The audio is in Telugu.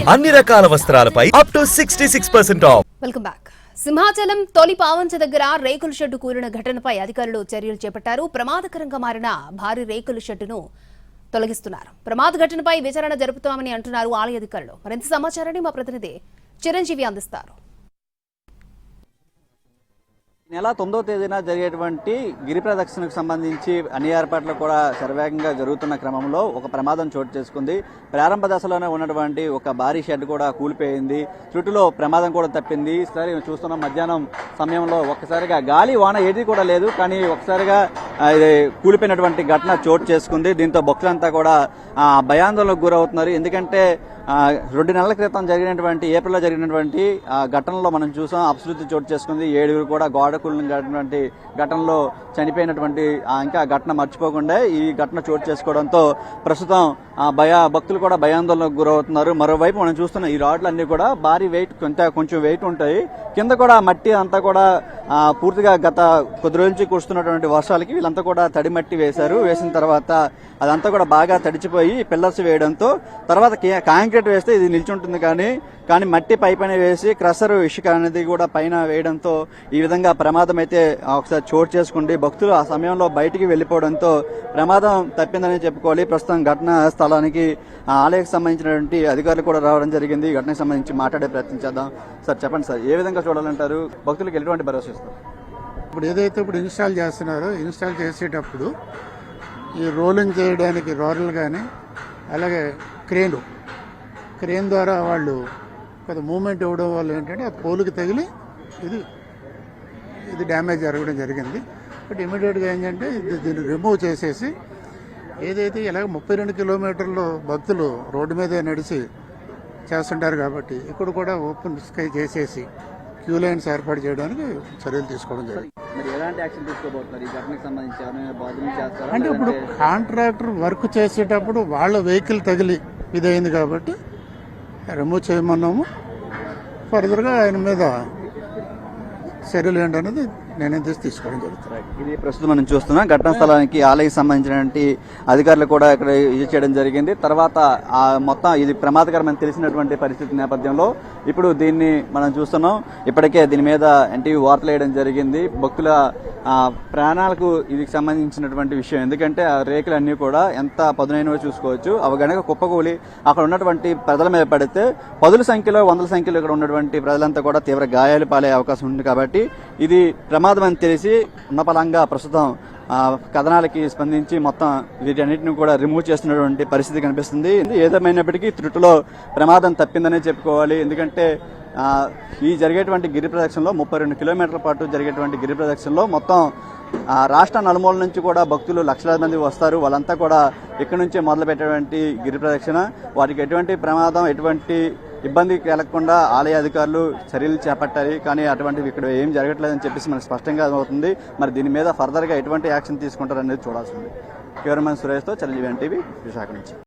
అన్ని రకాల వస్త్రాలపై up to 66% off. Welcome back. Simhachalam తొలి పావంచ దగ్గర రేకుల షెడ్డు కూలిన ఘటనపై అధికారులు చర్యలు చేపట్టారు. ప్రమాదకరంగా మారిన భారీ రేకుల షెడ్డును తొలగిస్తున్నారు. ప్రమాద ఘటనపై విచారణ జరుపుతామని అంటున్నారు ఆలయ అధికారులు. మరింత సమాచారాన్ని మా ప్రతినిధి చిరంజీవి అందిస్తారు. నెల 9వ తేదీన జరిగేటువంటి గిరి ప్రదక్షిణకు సంబంధించి అన్ని ఏర్పాట్లు కూడా శరవేగంగా జరుగుతున్న క్రమంలో ఒక ప్రమాదం చోటు చేసుకుంది. ప్రారంభ దశలోనే ఉన్నటువంటి ఒక భారీ షెడ్ కూడా కూలిపోయింది. చుట్టూలో ప్రమాదం కూడా తప్పింది. సరే చూస్తున్న మధ్యాహ్నం సమయంలో ఒక్కసారిగా గాలి వాన ఏది కూడా లేదు, కానీ ఒకసారిగా ఇది కూలిపోయినటువంటి ఘటన చోటు చేసుకుంది. దీంతో భక్తులంతా కూడా భయాందోళనకు గురవుతున్నారు. ఎందుకంటే 2 నెలల క్రితం జరిగినటువంటి ఏప్రిల్లో జరిగినటువంటి ఘటనలో మనం చూసాం, అపశృతి చోటు చేసుకుంది. 7 కూడా గోడ కూలినటువంటి ఘటనలో చనిపోయినటువంటి ఇంకా ఘటన మర్చిపోకుండా ఈ ఘటన చోటు చేసుకోవడంతో ప్రస్తుతం భక్తులు కూడా భయాందోళనకు గురవుతున్నారు. మరోవైపు మనం చూస్తున్న ఈ రాడ్లన్నీ కూడా భారీ వెయిట్, కొంచెం వెయిట్ ఉంటాయి. కింద కూడా మట్టి అంతా కూడా పూర్తిగా గత కొద్ది రోజుల నుంచి కురుస్తున్నటువంటి వర్షాలకి వీళ్ళంతా కూడా తడి మట్టి వేశారు. వేసిన తర్వాత అదంతా కూడా బాగా తడిచిపోయి పిల్లర్స్ వేయడంతో తర్వాత కాంక్రీట్ వేస్తే ఇది నిల్చుంటుంది, కానీ మట్టి పైన వేసి క్రషర్ ఇసుక అనేది కూడా పైన వేయడంతో ఈ విధంగా ప్రమాదం అయితే ఒకసారి చోటు చేసుకుంది. భక్తులు ఆ సమయంలో బయటికి వెళ్లిపోవడంతో ప్రమాదం తప్పిందని చెప్పుకోవాలి. ప్రస్తుతం ఘటన స్థలానికి ఆలయకు సంబంధించినటువంటి అధికారులు కూడా రావడం జరిగింది. ఈ ఘటనకు సంబంధించి మాట్లాడే ప్రయత్నం చేద్దాం. సార్ చెప్పండి సార్, ఏ విధంగా చూడాలంటారు? భక్తులకు ఎటువంటి భరోసా ఇస్తారు? ఇప్పుడు ఏదైతే ఇన్స్టాల్ చేస్తున్నారో, ఇన్స్టాల్ చేసేటప్పుడు ఈ రోలింగ్ చేయడానికి రోలర్లు కానీ, అలాగే క్రేన్ ద్వారా వాళ్ళు కొంత మూమెంట్ ఇవ్వడం వల్ల ఏంటంటే ఆ పోలుకి తగిలి ఇది డ్యామేజ్ జరగడం జరిగింది. బట్ ఇమీడియట్గా ఏంటంటే దీన్ని రిమూవ్ చేసేసి, ఏదైతే ఇలాగ 32 కిలోమీటర్లు భక్తులు రోడ్డు మీదే నడిచి చేస్తుంటారు కాబట్టి ఇక్కడ కూడా ఓపెన్ స్కై చేసేసి క్యూ లైన్స్ ఏర్పాటు చేయడానికి చర్యలు తీసుకోవడం జరిగింది. అంటే ఇప్పుడు కాంట్రాక్టర్ వర్క్ చేసేటప్పుడు వాళ్ళ వెహికల్ తగిలి ఇదైంది కాబట్టి రిమూవ్ చేయమన్నాము. ఫర్దర్గా ఆయన మీద చర్యలు ఏంటనేది నిర్ణయం తీసుకోవడం జరుగుతుంది. ఇది ప్రస్తుతం మనం చూస్తున్నాం. ఘటనా స్థలానికి ఆలయకి సంబంధించినటువంటి అధికారులు కూడా ఇక్కడ ఇది చేయడం జరిగింది. తర్వాత మొత్తం ఇది ప్రమాదకరమని తెలిసినటువంటి పరిస్థితి నేపథ్యంలో ఇప్పుడు దీన్ని మనం చూస్తున్నాం. ఇప్పటికే దీని మీద ఎన్టీవీ వార్తలు వేయడం జరిగింది. భక్తుల ప్రాణాలకు ఇది సంబంధించినటువంటి విషయం. ఎందుకంటే ఆ రేకులన్నీ కూడా ఎంత పదునైనవో చూసుకోవచ్చు. అవి గనక కుప్పకూలి అక్కడ ఉన్నటువంటి ప్రజల మీద పడితే 10ల సంఖ్యలో 100ల సంఖ్యలో ఇక్కడ ఉన్నటువంటి ప్రజలంతా కూడా తీవ్ర గాయాలు పాలయ్యే అవకాశం ఉంది. కాబట్టి ఇది ప్రమాదం అని తెలిసి ఉన్నపలంగా ప్రస్తుతం కథనాలకి స్పందించి మొత్తం వీటన్నిటిని కూడా రిమూవ్ చేస్తున్నటువంటి పరిస్థితి కనిపిస్తుంది. ఏదేమైనప్పటికీ త్రుటిలో ప్రమాదం తప్పిందనే చెప్పుకోవాలి. ఎందుకంటే ఈ జరిగేటువంటి గిరి ప్రదక్షిణలో 32 కిలోమీటర్ల పాటు జరిగేటువంటి గిరి ప్రదక్షిణలో మొత్తం రాష్ట్ర నలుమూల నుంచి కూడా భక్తులు లక్షలాది మంది వస్తారు. వాళ్ళంతా కూడా ఇక్కడి నుంచే మొదలు పెట్టేటువంటి గిరి ప్రదక్షిణ. వాటికి ఎటువంటి ప్రమాదం, ఎటువంటి ఇబ్బంది కలగకుండా ఆలయ అధికారులు చర్యలు చేపట్టాలి. కానీ అటువంటివి ఇక్కడ ఏం జరగట్లేదని చెప్పేసి మనకు స్పష్టంగా అవుతుంది. మరి దీని మీద ఫర్దర్గా ఎటువంటి యాక్షన్ తీసుకుంటారనేది చూడాల్సింది. కెమెరామెన్ సురేష్తో చిరంజీవి ఎన్టీవీ విశాఖ నుంచి.